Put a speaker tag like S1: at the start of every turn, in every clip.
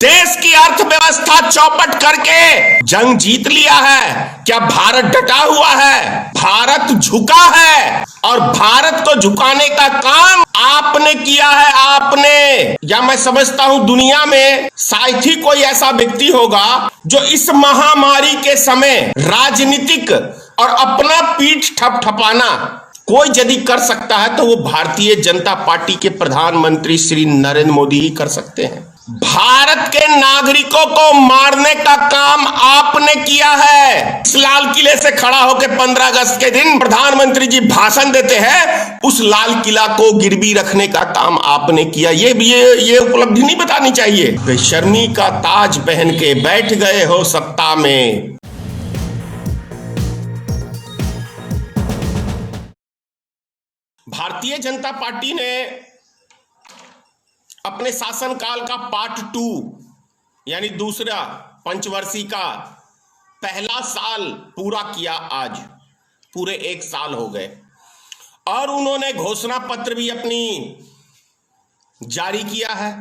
S1: देश की अर्थव्यवस्था चौपट करके जंग जीत लिया है। क्या भारत डटा हुआ है? भारत झुका है और भारत को झुकाने का काम आपने किया है। आपने, या मैं समझता हूं दुनिया में शायद ही कोई ऐसा व्यक्ति होगा जो इस महामारी के समय राजनीतिक और अपना पीठ ठपठपाना कोई यदि कर सकता है तो वो भारतीय जनता पार्टी के प्रधानमंत्री श्री नरेंद्र मोदी ही कर सकते हैं। भारत के नागरिकों को मारने का काम आपने किया है। इस लाल किले से खड़ा होकर 15 अगस्त के दिन प्रधानमंत्री जी भाषण देते हैं, उस लाल किला को गिरवी रखने का काम आपने किया। ये उपलब्धि नहीं बतानी चाहिए। बेशर्मी का ताज पहन के बैठ गए हो सत्ता में। भारतीय जनता पार्टी ने अपने शासनकाल का पार्ट 2 यानी दूसरा पंचवर्षीय का पहला साल पूरा किया। आज पूरे 1 साल हो गए और उन्होंने घोषणा पत्र भी अपनी जारी किया है।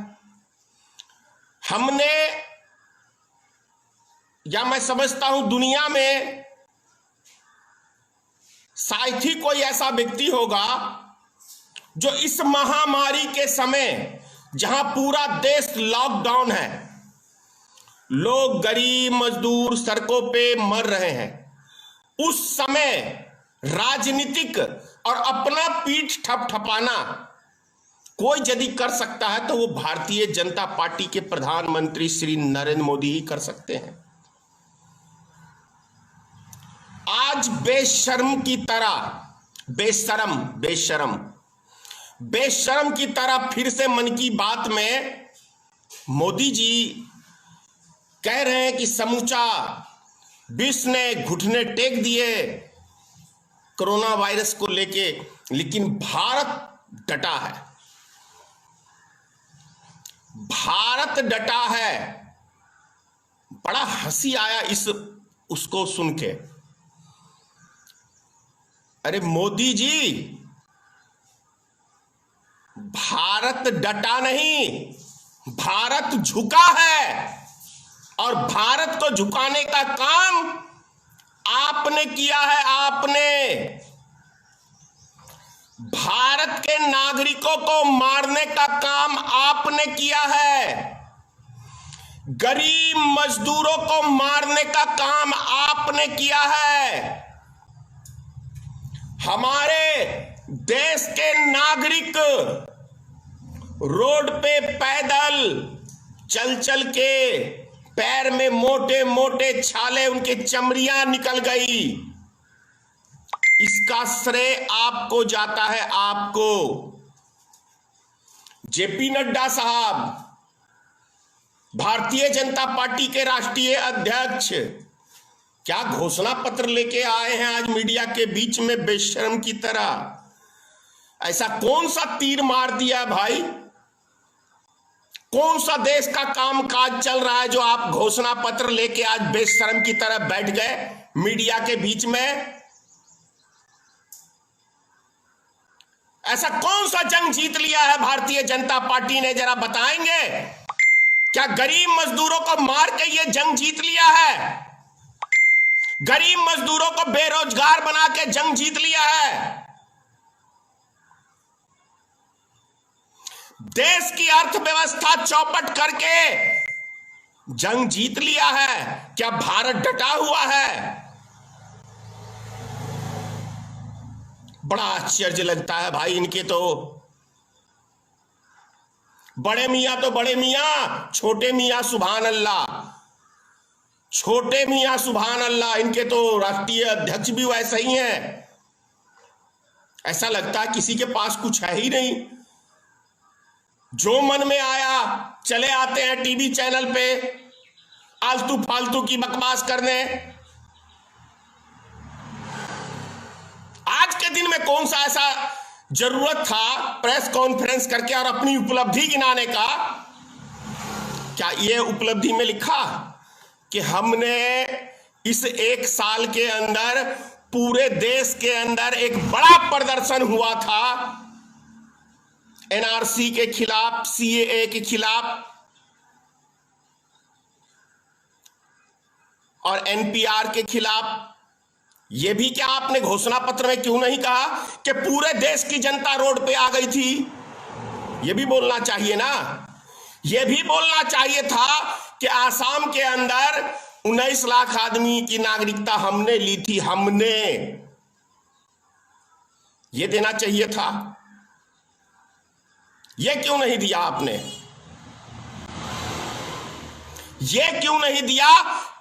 S1: हमने, या मैं समझता हूं दुनिया में शायद ही कोई ऐसा व्यक्ति होगा जो इस महामारी के समय, जहां पूरा देश लॉकडाउन है, लोग गरीब मजदूर सड़कों पे मर रहे हैं, उस समय राजनीतिक और अपना पीठ ठपठपाना कोई यदि कर सकता है तो वो भारतीय जनता पार्टी के प्रधानमंत्री श्री नरेंद्र मोदी ही कर सकते हैं। आज बेशर्म की तरह, बेशर्म की तरह फिर से मन की बात में मोदी जी कह रहे हैं कि समूचा विश्व ने घुटने टेक दिए कोरोना वायरस को लेके, लेकिन भारत डटा है। भारत डटा है। बड़ा हंसी आया उसको सुन के। अरे मोदी जी, भारत डटा नहीं, भारत झुका है और भारत को झुकाने का काम आपने किया है। आपने भारत के नागरिकों को मारने का काम आपने किया है। गरीब मजदूरों को मारने का काम आपने किया है। हमारे देश के नागरिक रोड पे पैदल चल चल के पैर में मोटे मोटे छाले, उनके चमड़ियां निकल गई। इसका श्रेय आपको जाता है। आपको जेपी नड्डा साहब, भारतीय जनता पार्टी के राष्ट्रीय अध्यक्ष, क्या घोषणा पत्र लेके आए हैं आज मीडिया के बीच में बेशर्म की तरह। ऐसा कौन सा तीर मार दिया भाई? कौन सा देश का कामकाज चल रहा है जो आप घोषणा पत्र लेके आज बेशर्म की तरह बैठ गए मीडिया के बीच में? ऐसा कौन सा जंग जीत लिया है भारतीय जनता पार्टी ने, जरा बताएंगे? क्या गरीब मजदूरों को मार के ये जंग जीत लिया है? गरीब मजदूरों को बेरोजगार बना के जंग जीत लिया है? देश की अर्थव्यवस्था चौपट करके जंग जीत लिया है? क्या भारत डटा हुआ है? बड़ा आश्चर्य लगता है भाई इनके तो। बड़े मियां तो बड़े मियां, छोटे मियां सुभान अल्लाह, छोटे मियां सुभान अल्लाह। इनके तो राष्ट्रीय अध्यक्ष भी वैसे ही हैं। ऐसा लगता है किसी के पास कुछ है ही नहीं, जो मन में आया चले आते हैं टीवी चैनल पे आलतू फालतू की बकवास करने। आज के दिन में कौन सा ऐसा जरूरत था प्रेस कॉन्फ्रेंस करके और अपनी उपलब्धि गिनाने का? क्या ये उपलब्धि में लिखा कि हमने इस 1 साल के अंदर पूरे देश के अंदर एक बड़ा प्रदर्शन हुआ था एनआरसी के खिलाफ, सीएए के खिलाफ, और एनपीआर के खिलाफ। यह भी क्या आपने घोषणा पत्र में क्यों नहीं कहा कि पूरे देश की जनता रोड पे आ गई थी? यह भी बोलना चाहिए ना। यह भी बोलना चाहिए था कि आसाम के अंदर 19 लाख आदमी की नागरिकता हमने ली थी, हमने। यह देना चाहिए था। यह क्यों नहीं दिया आपने? यह क्यों नहीं दिया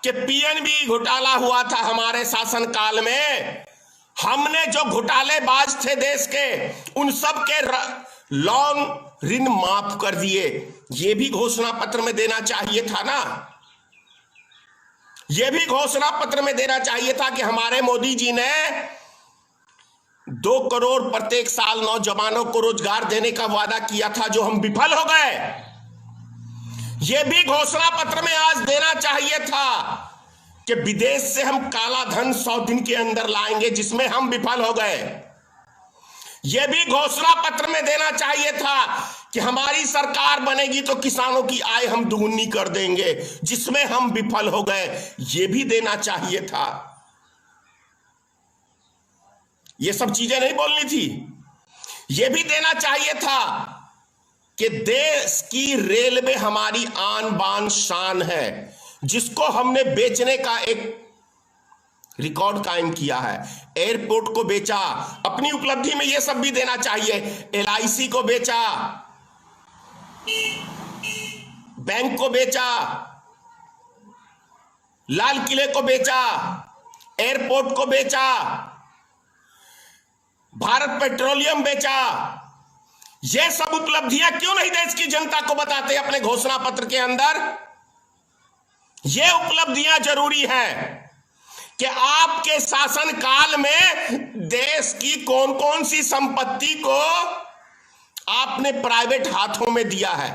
S1: कि पीएनबी घोटाला हुआ था हमारे शासनकाल में, हमने जो घोटालेबाज थे देश के उन सब के लोन ऋण माफ कर दिए। यह भी घोषणा पत्र में देना चाहिए था ना। यह भी घोषणा पत्र में देना चाहिए था कि हमारे मोदी जी ने 2 करोड़ प्रत्येक साल नौजवानों को रोजगार देने का वादा किया था, जो हम विफल हो गए। यह भी घोषणा पत्र में आज देना चाहिए था कि विदेश से हम काला धन 100 दिन के अंदर लाएंगे, जिसमें हम विफल हो गए। यह भी घोषणा पत्र में देना चाहिए था कि हमारी सरकार बनेगी तो किसानों की आय हम दुगुनी कर देंगे, जिसमें हम विफल हो गए। यह भी देना चाहिए था। ये सब चीजें नहीं बोलनी थी। यह भी देना चाहिए था कि देश की रेलवे हमारी आन बान शान है, जिसको हमने बेचने का एक रिकॉर्ड कायम किया है। एयरपोर्ट को बेचा, अपनी उपलब्धि में यह सब भी देना चाहिए। एलआईसी को बेचा, बैंक को बेचा, लाल किले को बेचा, एयरपोर्ट को बेचा, भारत पेट्रोलियम बेचा। ये सब उपलब्धियां क्यों नहीं देश की जनता को बताते अपने घोषणा पत्र के अंदर? ये उपलब्धियां जरूरी है कि आपके शासनकाल में देश की कौन कौन सी संपत्ति को आपने प्राइवेट हाथों में दिया है।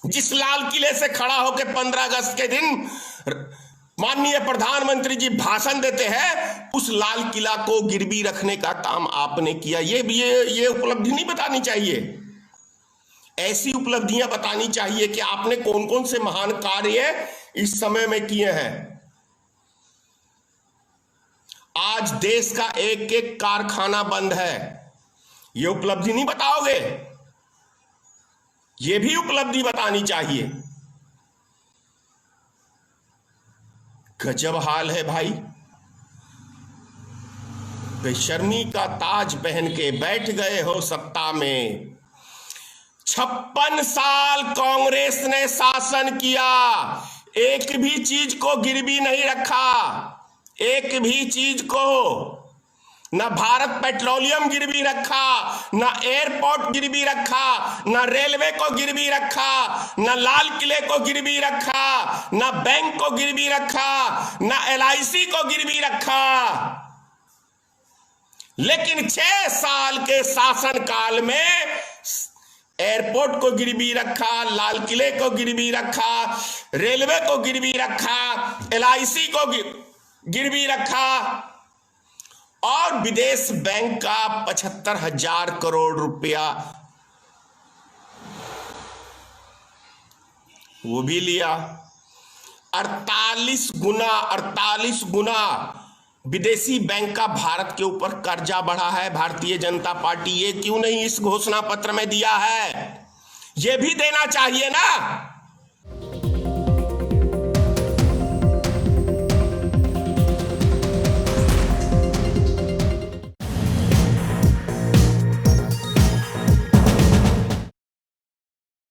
S1: जिस लाल किले से खड़ा होकर 15 अगस्त के दिन माननीय प्रधानमंत्री जी भाषण देते हैं, उस लाल किला को गिरवी रखने का काम आपने किया। ये उपलब्धि नहीं बतानी चाहिए। ऐसी उपलब्धियां बतानी चाहिए कि आपने कौन कौन से महान कार्य इस समय में किए हैं। आज देश का एक एक कारखाना बंद है, ये उपलब्धि नहीं बताओगे? ये भी उपलब्धि बतानी चाहिए। गजब हाल है भाई। बेशर्मी का ताज पहन के बैठ गए हो सत्ता में। 56 साल कांग्रेस ने शासन किया, एक भी चीज को गिरवी नहीं रखा, एक भी चीज को। न भारत पेट्रोलियम गिरवी रखा, न एयरपोर्ट गिरवी रखा, न रेलवे को गिरवी रखा, न लाल किले को गिरवी रखा, न बैंक को गिरवी रखा, न एलआईसी को गिरवी रखा। लेकिन 6 साल के शासनकाल में एयरपोर्ट को गिरवी रखा, लाल किले को गिरवी रखा, रेलवे को गिरवी रखा, एलआईसी को गिरवी रखा, और विदेश बैंक का 75,000 करोड़ रुपया वो भी लिया। 48 गुना विदेशी बैंक का भारत के ऊपर कर्जा बढ़ा है भारतीय जनता पार्टी। ये क्यों नहीं इस घोषणा पत्र में दिया है? ये भी देना चाहिए ना।